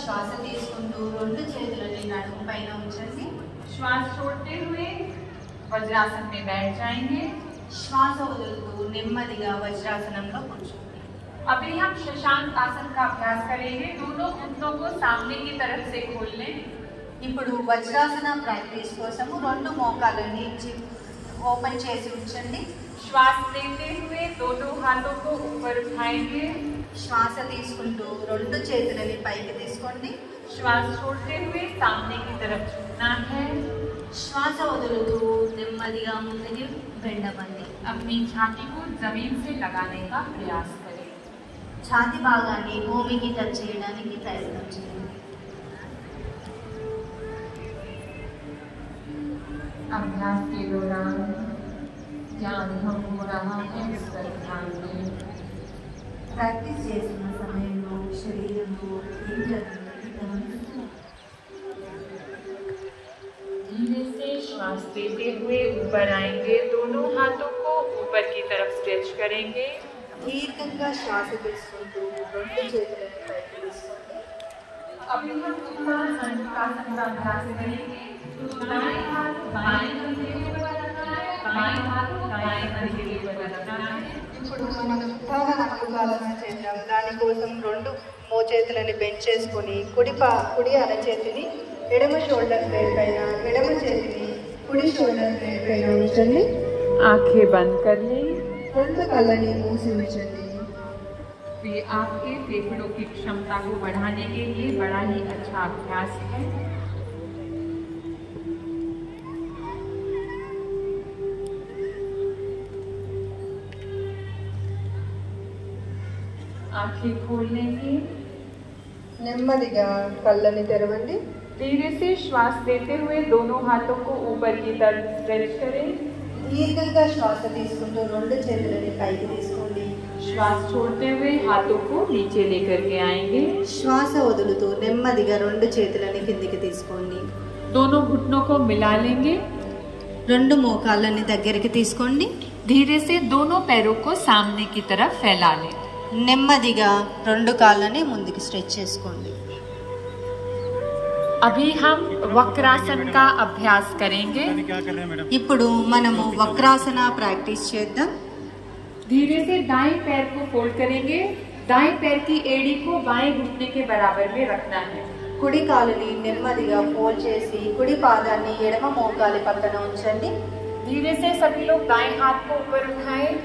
శ్వాస తీసుకుంటూ రెండు చేతులని నడుము పైన ఉంచండి. श्वास छोड़ते हुए वज्रासन में बैठ जाएंगे. శ్వాస వదులుతూ నెమ్మదిగా వజ్రాసనంలో కూర్చోండి. अभी हम शशांक आसन का अभ्यास करेंगे. दोनों घुटनों को सामने की तरफ से खोल लें. ఇప్పుడు వజ్రాసన ప్రాక్టీస్ కోసము రెండు మోకాళ్ళని ఓపెన్ చేసి ఉంచండి. श्वास लेते हुए दोनों हाथों को ऊपर उठाएंगे. శ్వాస తీసుకుంటూ రెండు చేతులని పైకి తీసుకోండి. श्वास छोड़ते हुए सामने की तरफ झुकना है. శ్వాస వదులుతూ నెమ్మదిగా ముందుకి బెండవండి. अपनी छाती को जमीन से लगाने का प्रयास करें. ఛాతీ భాగాన్ని భూమికి టచ్ చేయడానికి ప్రయత్నం చేయండి. अभ्यास के दौरान क्या अनुभव हो रहा है इस पर ध्यान दें. ప్రాక్టీస్ చేస్తున్న సమయంలో శరీరంలో ఏం జరుగుతుంది గమనించండి. धीरे से श्वास देते हुए ऊपर आएंगे. दोनों हाथों को ऊपर की तरफ स्ट्रेच करेंगे. దీర్ఘంగా శ్వాస తీసుకుంటూ రెండు చేతులని పైకి తీసుకోండి. अभी हम उत्तरासन का अभ्यास करेंगे. दाएं हाथ बाएं कंधे के ऊपर रखना है. बाएं हाथ दाएं कंधे के ऊपर रखना है. ఇప్పుడు మనం ఉత్తాన చేద్దాం. దానికోసం రెండు మోచేతులని బెంచ్ చేసుకొని కుడి అరచేతిని ఎడమ షోల్డర్ బ్లేడ్ పైన, ఎడమ చేతిని కుడి షోల్డర్ బ్లేడ్ పైన ఉంచండి. आंखें बंद कर लें. రెండు కళ్ళని మూసి ఉంచండి. ये आपके फेफड़ों की क्षमता को बढ़ाने के लिए बड़ा ही अच्छा अभ्यास है. आंखें खोल लेंगे. నెమ్మదిగా కళ్ళని తెరవండి. धीरे से श्वास लेते हुए दोनों हाथों को ऊपर की तरफ स्ट्रेच करें. దీర్ఘంగా శ్వాస తీసుకుంటూ రెండు చేతులని పైకి తీసుకోండి. श्वास छोड़ते हुए हाथों को नीचे लेकर के आएंगे. శ్వాస వదులుతూ నెమ్మదిగా రెండు చేతులని కిందికి తీసుకోండి. दोनों घुटनों को मिला लेंगे. రెండు మోకాళ్ళని దగ్గరికి తీసుకోండి. धीरे से दोनों पैरों को सामने की तरफ फैला लें. నెమ్మదిగా రెండు కాళ్ళని ముందుకు స్ట్రెచ్ చేసుకోండి. अभी हम वक्रासन का अभ्यास करेंगे. ఇప్పుడు మనము వక్రాసన ప్రాక్టీస్ చేద్దాం. धीरे से दाएं पैर को फोल्ड करेंगे. दाएं पैर की एड़ी को बाएं घुटने के बराबर में रखना है. కుడి కాలుని నెమ్మదిగా ఫోల్డ్ చేసి కుడి పాదాన్ని ఎడమ మోకాలి పక్కన ఉంచండి. धीरे से सभी लोग दाएं हाथ को ऊपर उठाएं.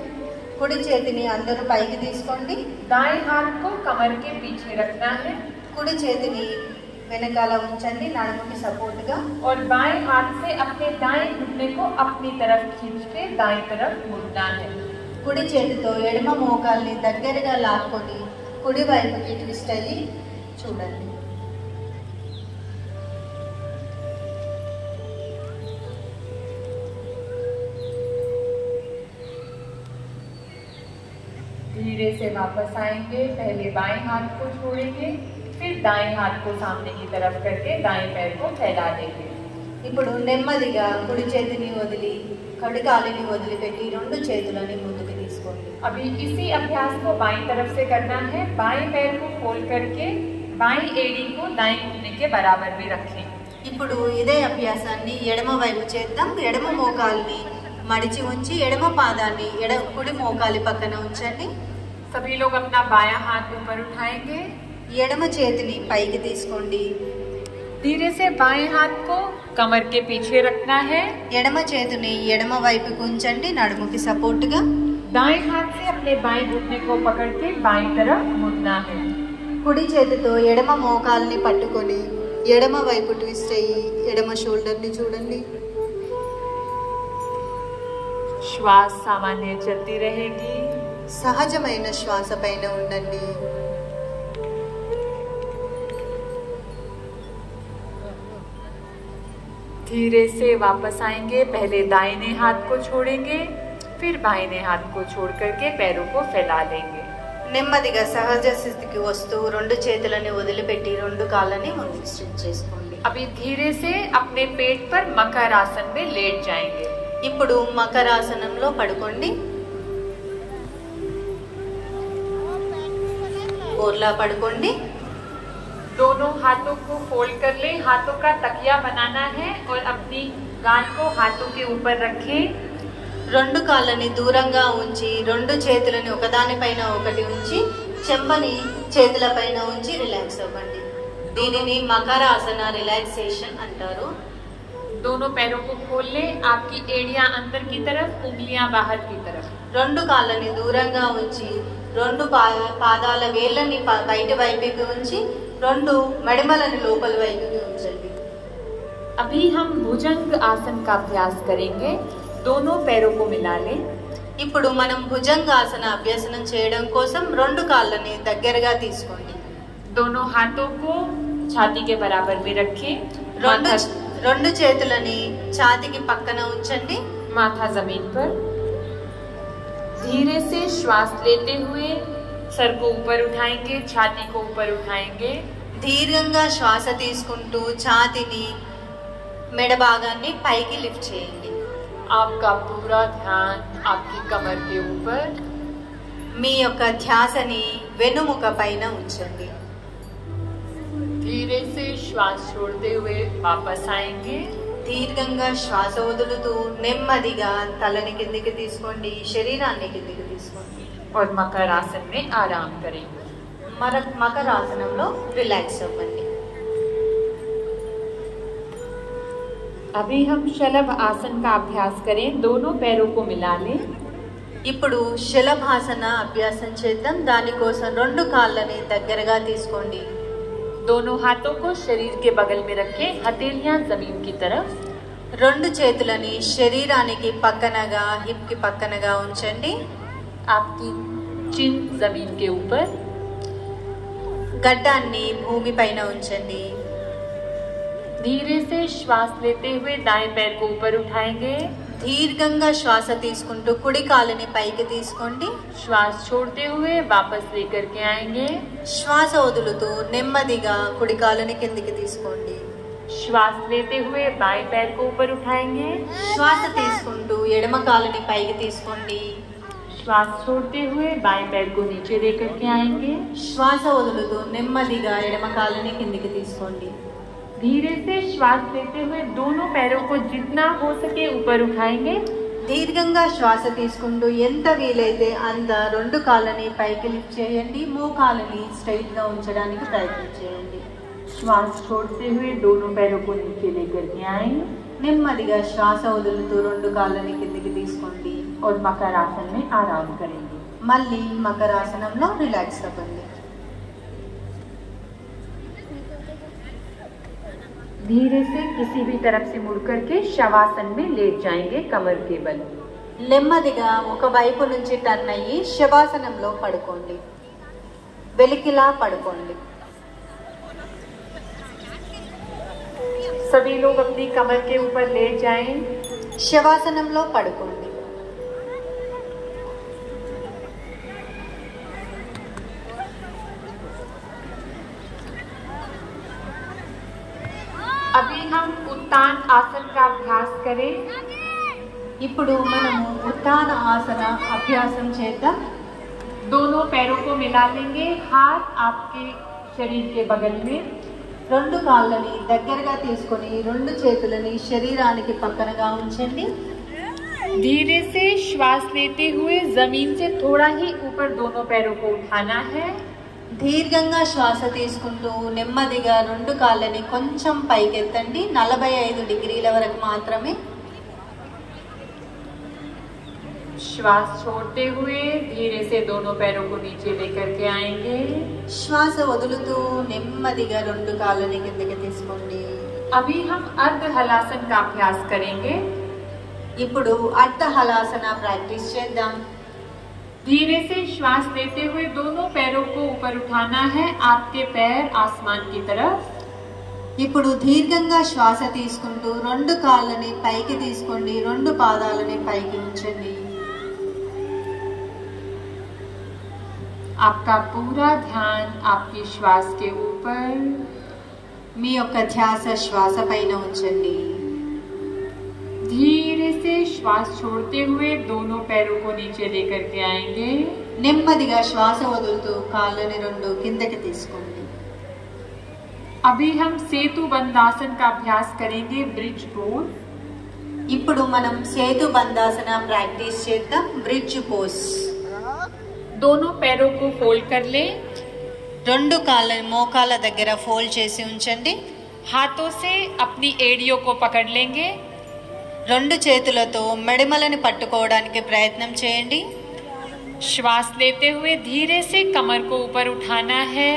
కుడి చేతిని అందరూ పైకి తీసుకోండి. दाएं हाथ को कमर के पीछे रखना है కుడి చేతిని వెనకాల ఉంచండి నడుముకి సపోర్ట్ గా. और बाएं हाथ से अपने दाएं घुटने को अपनी तरफ खींच के दाएं तरफ मुड़ना है. కుడి చేతితో ఎడమ మోకాల్ని దగ్గరగా లాక్కొని కుడి వైపుకి ట్విస్ట్ అయ్యి చూడండి. धीरे से वापस आएंगे. पहले बाएं हाथ को छोड़ेंगे, फिर दाएं हाथ को सामने की तरफ करके दाएं पैर को फैला देंगे. ఇప్పుడు నెమ్మదిగా కుడి చేతిని వదిలి కుడి కాలుని వదిలిపెట్టి రెండు చేతులని ముందుకు తీసుకోండి. अभी इसी अभ्यास को बाईं तरफ से करना है. बाएं पैर को खोल करके बाईं एड़ी को दाएं घुटने के बराबर में रखें. ఇప్పుడు ఇదే అభ్యాసాన్ని ఎడమ వైపు చేద్దాం. ఎడమ మోకాల్ని మడిచి ఉంచి ఎడమ పాదాన్ని కుడి మోకాలి పక్కన ఉంచండి. सभी लोग अपना बायां हाथ ऊपर उठाएंगे. ఎడమ చేతిని పైకి తీసుకోండి. धीरे से बाएं हाथ को कमर के पीछे रखना है. ఎడమ చేతిని ఎడమ వైపుకు ఉంచండి నడుముకి సపోర్ట్ గా. दाएं हाथ से अपने बाएं घुटने को पकड़ के बाईं तरफ मुड़ना है. కుడి చేతితో ఎడమ మోకాల్ని పట్టుకొని ఎడమ వైపు ట్విస్ట్ అయ్యి ఎడమ షోల్డర్ని చూడండి. श्वास सामान्य चलती रहेगी. సహజమైన శ్వాస పైన ఉండండి. धीरे से वापस आएंगे. पहले दाहिने हाथ को छोड़ेंगे, फिर बाएं हाथ को छोड़ करके पैरों को फैला देंगे. నెమ్మదిగా సహజ స్థితికి వస్తూ రెండు చేతులని వదిలిపెట్టి రెండు కాళ్ళని ముందుకు స్ట్రెచ్ చేసుకోండి. अभी धीरे से अपने पेट पर मकर आसन में लेट जाएंगे. ఇప్పుడు మకరాసనంలో పడుకోండి. బోర్లా పడుకోండి. दोनों हाथों को फोल्ड कर लें, हाथों का तकिया बनाना है और अपनी गाल को हाथों के ऊपर रखें। రెండు కాళ్ళని దూరంగా ఉంచి రెండు చేతులని ఒకదానిపైన ఒకటి ఉంచి చెంపని చేతులపైన ఉంచి రిలాక్స్ అవ్వండి. దీనిని మకరాసన రిలాక్సేషన్ అంటారు. दोनों पैरों को खोल लें, आपकी एड़ियां अंदर की तरफ, उंगलियां बाहर की तरफ. రెండు కాళ్ళని దూరంగా ఉంచి రెండు పాదాల వేళ్ళని బయట వైపుకి ఉంచి రెండు మడిమలని లోపల వైపుకి ఉంచండి. अभी हम भुजंग आसन का अभ्यास करेंगे. दोनों पैरों को मिला लें. ఇప్పుడు మనం భుజంగాసన అభ్యాసనం చేయడం కోసం రెండు కాళ్ళని దగ్గరగా తీసుకోండి. दोनों हाथों को छाती के बराबर में रखें. రెండు చేతులని ఛాతీకి పక్కన ఉంచండి. माथा जमीन पर. धीरे से श्वास लेते हुए सर को ऊपर उठाएंगे, छाती को ऊपर उठाएंगे. దీర్ఘంగా శ్వాస తీసుకుంటూ ఛాతీని మెడ భాగాన్ని పైకి లిఫ్ట్ చేయండి. आपका पूरा ध्यान आपकी कमर के ऊपर. మీ యొక్క ధ్యాసని వెన్నుముక పైన ఉంచండి. धीरे से श्वास छोड़ते हुए वापस आएंगे. దీర్ఘంగా శ్వాస వదులుతూ నెమ్మదిగా తలని కిందికి తీసుకోండి, శరీరాన్ని కిందికి తీసుకోండి. और मकर आसन में आराम करेंगे. మకరాసనంలో రిలాక్స్ అవ్వండి. अभी हम शलभ आसन का अभ्यास करें. दोनों पैरों को मिला लें. ఇప్పుడు శలభాసన అభ్యాసం చేద్దాం. దానికోసం రెండు కాళ్ళని దగ్గరగా తీసుకోండి. दोनों हाथों को शरीर के बगल में रखें, हथेलियां जमीन की तरफ. రెండు చేతులని శరీరానికి పక్కనగా హిప్ కి పక్కనగా ఉంచండి. आपकी चिन जमीन के ऊपर. గడ్డాన్ని భూమి పైన ఉంచండి. धीरे से श्वास लेते हुए दाएं पैर को ऊपर उठाएंगे. దీర్ఘంగా శ్వాస తీసుకుంటూ కుడి కాలుని పైకి తీసుకోండి. श्वास छोड़ते हुए वापस लेकर के आएंगे. శ్వాస వదులుతూ నెమ్మదిగా కుడి కాలుని కిందికి తీసుకోండి. श्वास लेते हुए बाएं पैर को ऊपर उठाएंगे. శ్వాస తీసుకుంటూ ఎడమ కాలుని పైకి తీసుకోండి. श्वास छोड़ते हुए बाएं पैर को नीचे लेकर के आएंगे. శ్వాస వదులుతూ నెమ్మదిగా ఎడమ కాలుని కిందికి తీసుకోండి. धीरे से श्वास लेते हुए दोनों पैरों को जितना हो सके ऊपर उठाएंगे. దీర్ఘంగా శ్వాస తీసుకుంటూ ఎంత వీలైతే అంత రెండు కాళ్ళని పైకి లిఫ్ట్ చేయండి. మోకాళ్ళని స్ట్రైట్ గా ఉంచడానికి ప్రయత్నం చేయండి. श्वास छोड़ते हुए दोनों पैरों को नीचे लेकर के आएंगे. నెమ్మదిగా శ్వాస వదులుతూ రెండు కాళ్ళని కిందికి తీసుకోండి. और मकर आसन में आराम करेंगे. మళ్ళీ మకరాసనంలో రిలాక్స్ అవ్వండి. धीरे से किसी भी तरफ से मुड़ करके शवासन में लेट जाएंगे कमर के बल. నెమ్మదిగా ఒక వైపు నుంచి టర్న్ అయ్యి శవాసనంలో పడుకోండి. వెలికిలా పడుకోండి. सभी लोग अपनी कमर के ऊपर लेट जाएं. శవాసనంలో పడుకోండి. अभी हम उत्तान आसन का अभ्यास करें. ఇప్పుడు మనము ఉత్తాన ఆసన అభ్యాసం చేద్దాం. दोनों पैरों को मिला लेंगे, हाथ आपके शरीर के बगल में. రెండు కాళ్ళని దగ్గరగా తీసుకొని రెండు చేతులని శరీరానికి పక్కనగా ఉంచండి. धीरे से श्वास लेते हुए जमीन से थोड़ा ही ऊपर दोनों पैरों को उठाना है. దీర్ఘంగా శ్వాస తీసుకుంటూ నెమ్మదిగా రెండు కాళ్ళని కొంచెం పైకెత్తండి. 45 డిగ్రీల వరకు మాత్రమే. श्वास छोड़ते हुए धीरे से दोनों पैरों को नीचे लेकर के आएंगे. శ్వాస వదులుతూ నెమ్మదిగా రెండు కాళ్ళని కిందకి తీసుకోండి. अभी हम अर्ध हलासन का अभ्यास करेंगे. ఇప్పుడు అర్ధ హలాసన ప్రాక్టీస్ చేద్దాం. धीरे से श्वास लेते हुए दोनों पैरों को ऊपर उठाना है, आपके पैर आसमान की तरफ. ఇప్పుడు దీర్ఘంగా శ్వాస తీసుకుంటూ రెండు కాళ్ళని పైకి తీసుకోండి. రెండు పాదాలని పైకి ఉంచండి. आपका पूरा ध्यान आपकी श्वास के ऊपर. మీ యొక్క ధ్యాస శ్వాస పైన ఉంచండి. धीरे से श्वास छोड़ते हुए दोनों पैरों को नीचे लेकर के आएंगे. నెమ్మదిగా శ్వాస వదులుతూ కాళ్ళని రెండు కిందకి తీసుకోండి. अभी हम सेतु बंधासन का अभ्यास करेंगे, ब्रिज पोज। ఇప్పుడు మనం సేతు బంధాసన ప్రాక్టీస్ చేద్దాం, బ్రిడ్జ్ పోజ్। दोनों पैरों को फोल्ड कर लें। రెండు మోకాల దగ్గర ఫోల్డ్ చేసి ఉంచండి। हाथों से अपनी एड़ियों को पकड़ लेंगे। రెండు చేతులతో మెడమలని పట్టుకోవడానికి ప్రయత్నం చేయండి। श्वास लेते हुए धीरे से कमर को ऊपर उठाना है।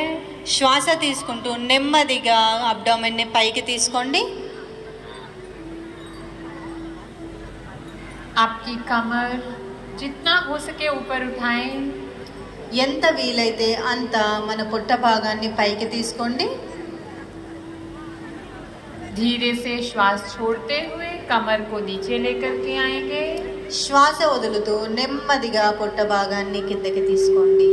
శ్వాస తీసుకుంటూ నెమ్మదిగా అబ్డామెన్ ని పైకి తీసుకోండి। आपकी कमर जितना हो सके ऊपर उठाएं। ఎంత వీలైతే అంత మన పొట్ట భాగాన్ని పైకి తీసుకోండి। धीरे से श्वास छोड़ते हुए कमर को नीचे लेकर के आएंगे। శ్వాస వదులుతూ నెమ్మదిగా పొట్ట భాగాన్ని కిందకి తీసుకోండి।